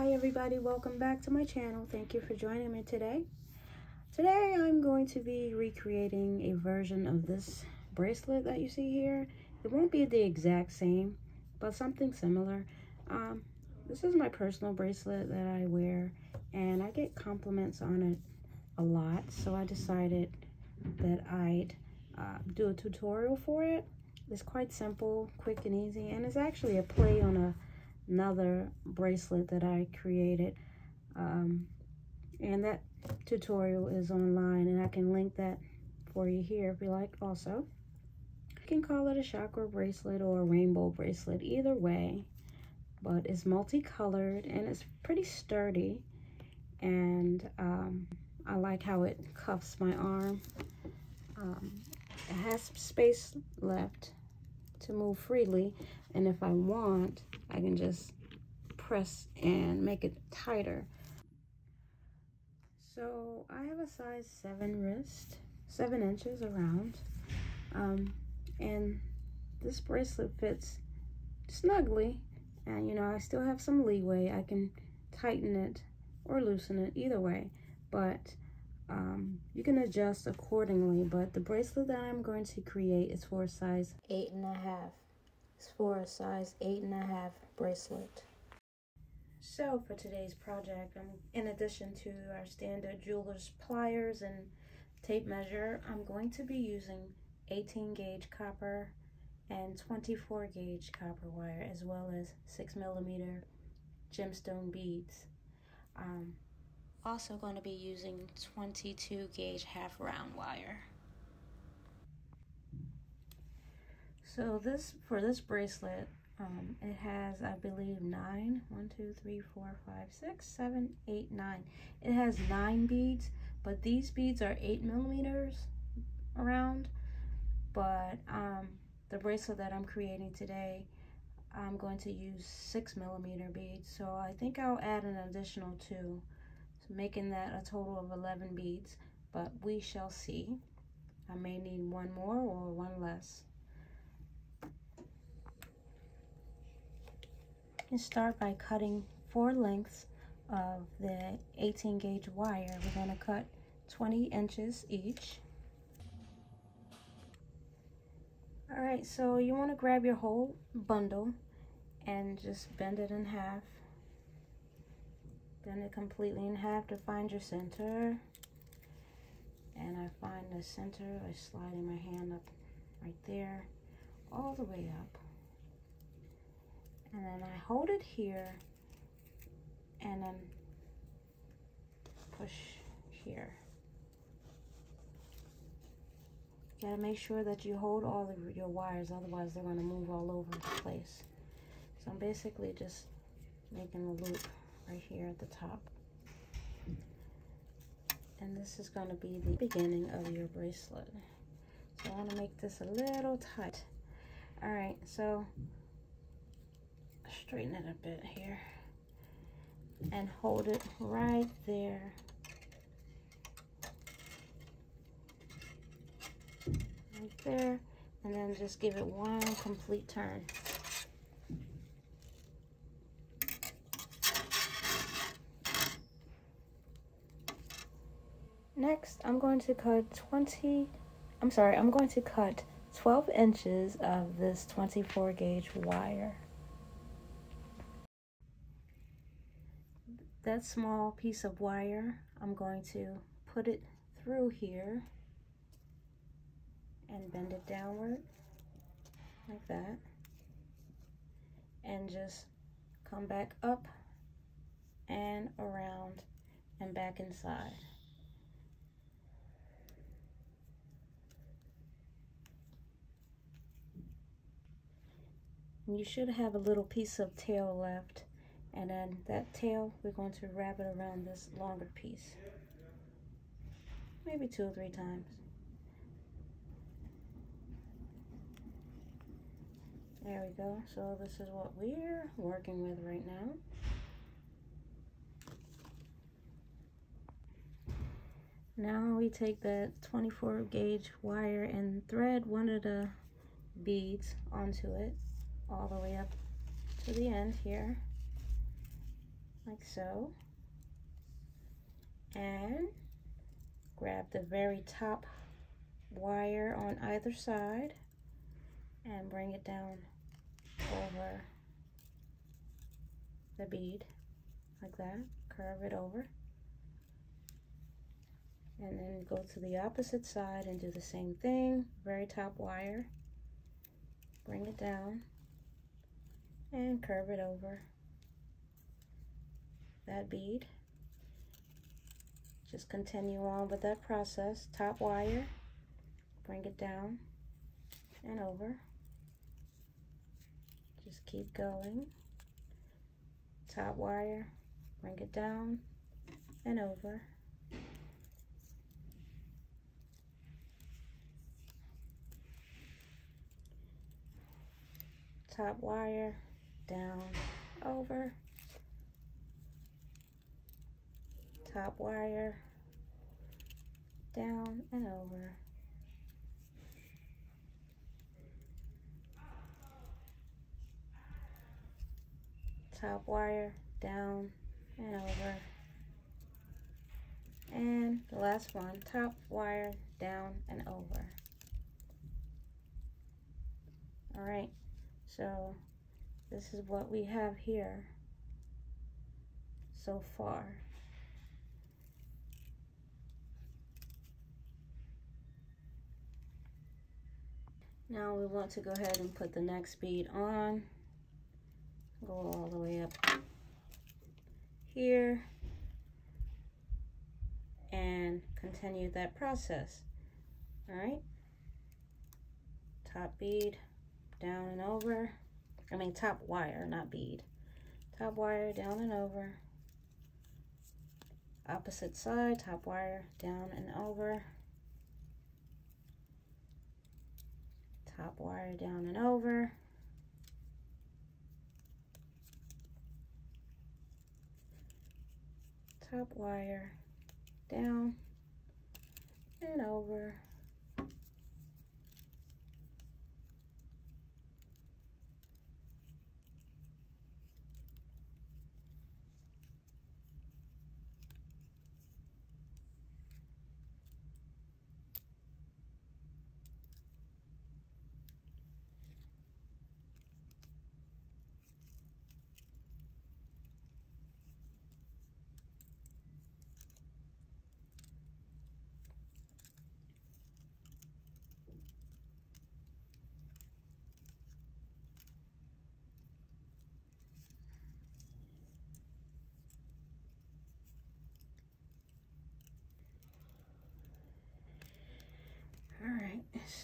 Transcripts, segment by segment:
Hi everybody, welcome back to my channel. Thank you for joining me today. Today I'm going to be recreating a version of this bracelet that you see here. It won't be the exact same, but something similar. This is my personal bracelet that I wear, and I get compliments on it a lot, so I decided that I'd do a tutorial for it. It's quite simple, quick and easy, and it's actually a play on another bracelet that I created, and that tutorial is online, and I can link that for you here if you like. Also, you can call it a chakra bracelet or a rainbow bracelet, either way, but it's multicolored and it's pretty sturdy, and I like how it cuffs my arm. It has space left to move freely, and if I want, I can just press and make it tighter. So I have a size 7 wrist, 7 inches around, and this bracelet fits snugly, and you know, I still have some leeway. I can tighten it or loosen it, either way, but you can adjust accordingly. But the bracelet that I'm going to create is for a size 8.5. It's for a size 8.5 bracelet. So for today's project, in addition to our standard jeweler's pliers and tape measure, I'm going to be using 18 gauge copper and 24 gauge copper wire, as well as 6mm gemstone beads. Also going to be using 22 gauge half round wire. So for this bracelet, it has, I believe, 9. 1, 2, 3, 4, 5, 6, 7, 8, 9. It has 9 beads, but these beads are 8mm around. But the bracelet that I'm creating today, I'm going to use 6mm beads. So I think I'll add an additional 2, making that a total of 11 beads. But we shall see. I may need one more or one less. You start by cutting 4 lengths of the 18 gauge wire. We're going to cut 20 inches each. Alright, so you want to grab your whole bundle and just bend it in half. Bend it completely in half to find your center. And I find the center by sliding my hand up right there, all the way up. And then I hold it here and then push here. You gotta make sure that you hold all of your wires, otherwise they're gonna move all over the place. So I'm basically just making a loop right here at the top. And this is gonna be the beginning of your bracelet. So I wanna make this a little tight. All right, so straighten it a bit here and hold it right there. Right there, and then just give it one complete turn. Next, I'm going to cut 12 inches of this 24 gauge wire. That small piece of wire, I'm going to put it through here and bend it downward like that, and just come back up and around and back inside. And you should have a little piece of tail left, and then that tail, we're going to wrap it around this longer piece, maybe 2 or 3 times. There we go. So this is what we're working with right now. Now we take that 24 gauge wire and thread one of the beads onto it all the way up to the end here. like so, and grab the very top wire on either side and bring it down over the bead like that, curve it over, and then go to the opposite side and do the same thing, very top wire, bring it down and curve it over that bead. Just continue on with that process, top wire, bring it down and over, just keep going, top wire, bring it down and over, top wire, down, over, top wire, down and over, top wire, down and over, and the last one, top wire, down and over. All right, so this is what we have here so far. Now we want to go ahead and put the next bead on, go all the way up here, and continue that process. All right, top bead, down and over, top wire, not bead, top wire, down and over, opposite side, top wire, down and over, top wire, down and over, top wire, down and over,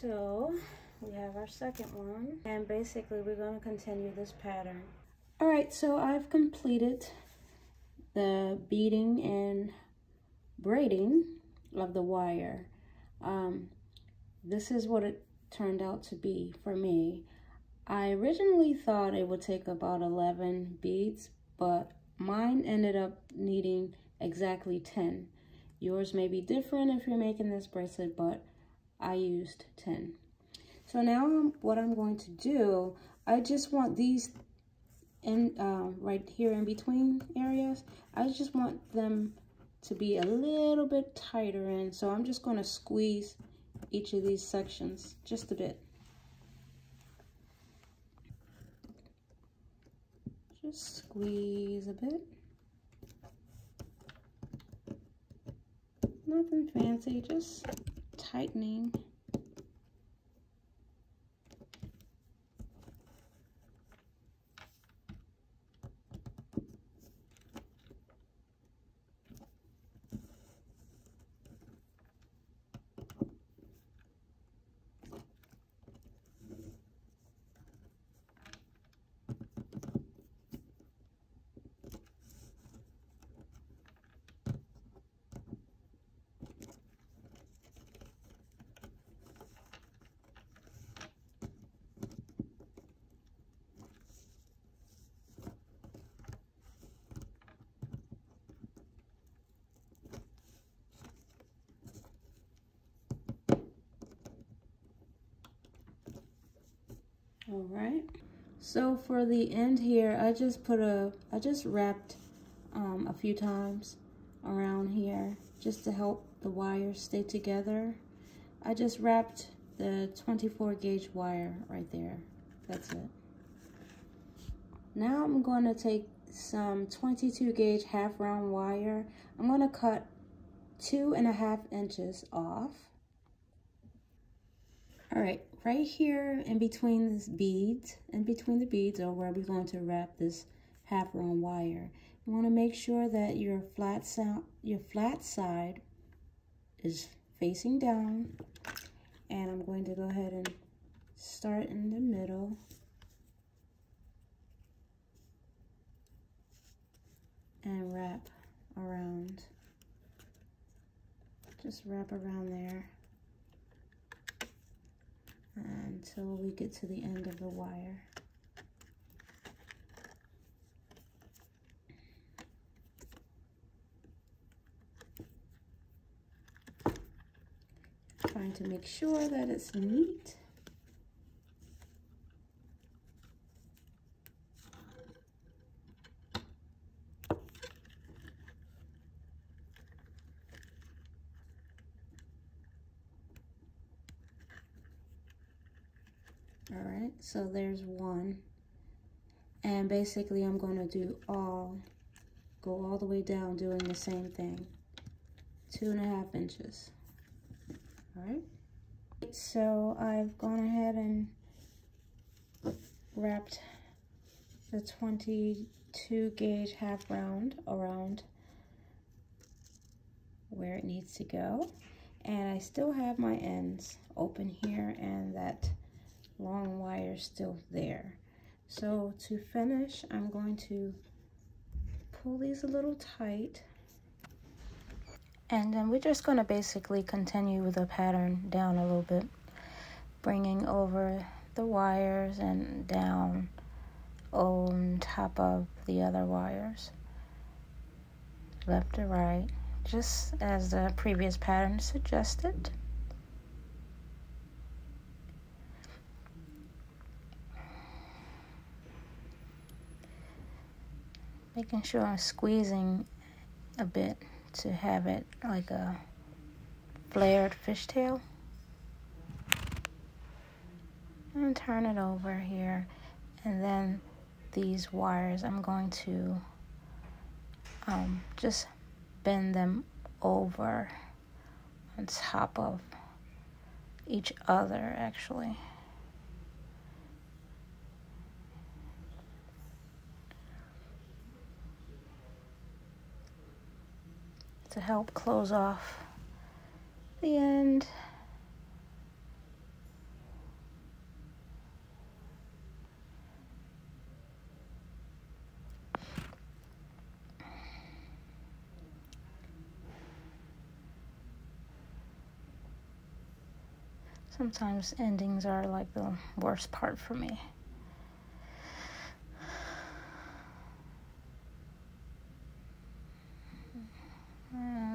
so we have our second one, and basically we're going to continue this pattern. All right, so I've completed the beading and braiding of the wire. This is what it turned out to be for me. I originally thought it would take about 11 beads, but mine ended up needing exactly 10. Yours may be different if you're making this bracelet, but I used 10. So now what I'm going to do, I just want these in right here in between areas, I just want them to be a little bit tighter in. So I'm just going to squeeze each of these sections just a bit. Just squeeze a bit. Nothing fancy, just tightening. All right, so for the end here, I just wrapped a few times around here just to help the wires stay together. I just wrapped the 24 gauge wire right there. That's it. Now I'm going to take some 22 gauge half round wire. I'm going to cut 2.5 inches off. All right, right here in between these beads, in between the beads are where we're going to wrap this half round wire. You want to make sure that your flat side is facing down, and I'm going to go ahead and start in the middle and wrap around. Just wrap around there until we get to the end of the wire. Trying to make sure that it's neat. All right, so there's one. And basically I'm going to go all the way down doing the same thing. 2.5 inches. All right, so I've gone ahead and wrapped the 22 gauge half round around where it needs to go. And I still have my ends open here and that long wire still there. So to finish, I'm going to pull these a little tight. And then we're just going to basically continue with the pattern down a little bit, bringing over the wires and down on top of the other wires, left to right, just as the previous pattern suggested. Making sure I'm squeezing a bit to have it like a flared fishtail. And turn it over here. And then these wires, I'm going to just bend them over on top of each other, actually. To help close off the end. Sometimes endings are like the worst part for me.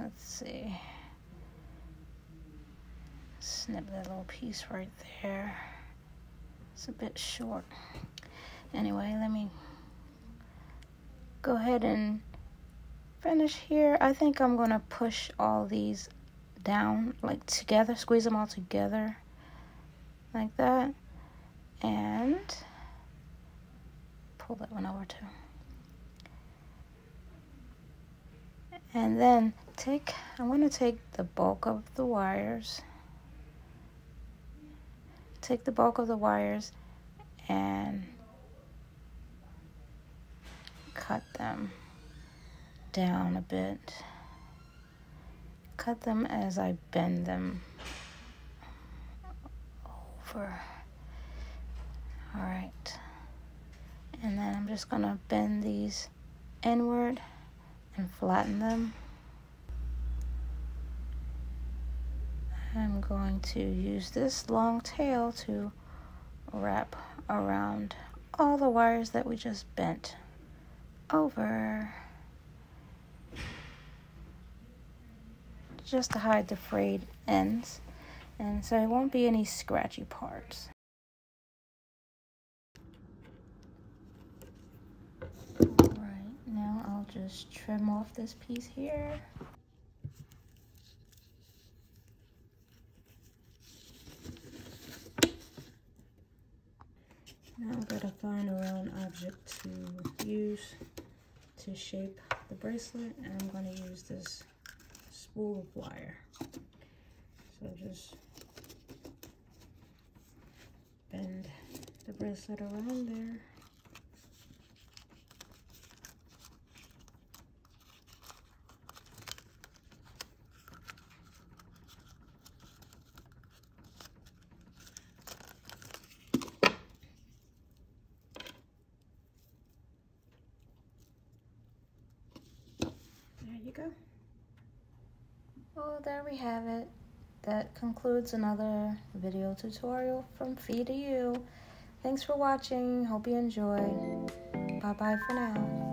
Let's see. Snip that little piece right there. It's a bit short. Anyway, let me go ahead and finish here. I think I'm going to push all these down like together, squeeze them all together like that, and pull that one over too. And then I'm going to take the bulk of the wires, and cut them down a bit. Cut them as I bend them over. All right. And then I'm just going to bend these inward and flatten them. I'm going to use this long tail to wrap around all the wires that we just bent over, just to hide the frayed ends, and so it won't be any scratchy parts. Right, now I'll just trim off this piece here. Now I'm going to find a round object to use to shape the bracelet, and I'm going to use this spool of wire. So just bend the bracelet around there. There you go. Well, there we have it. That concludes another video tutorial from Fee to You. Thanks for watching. Hope you enjoyed. Bye-bye for now.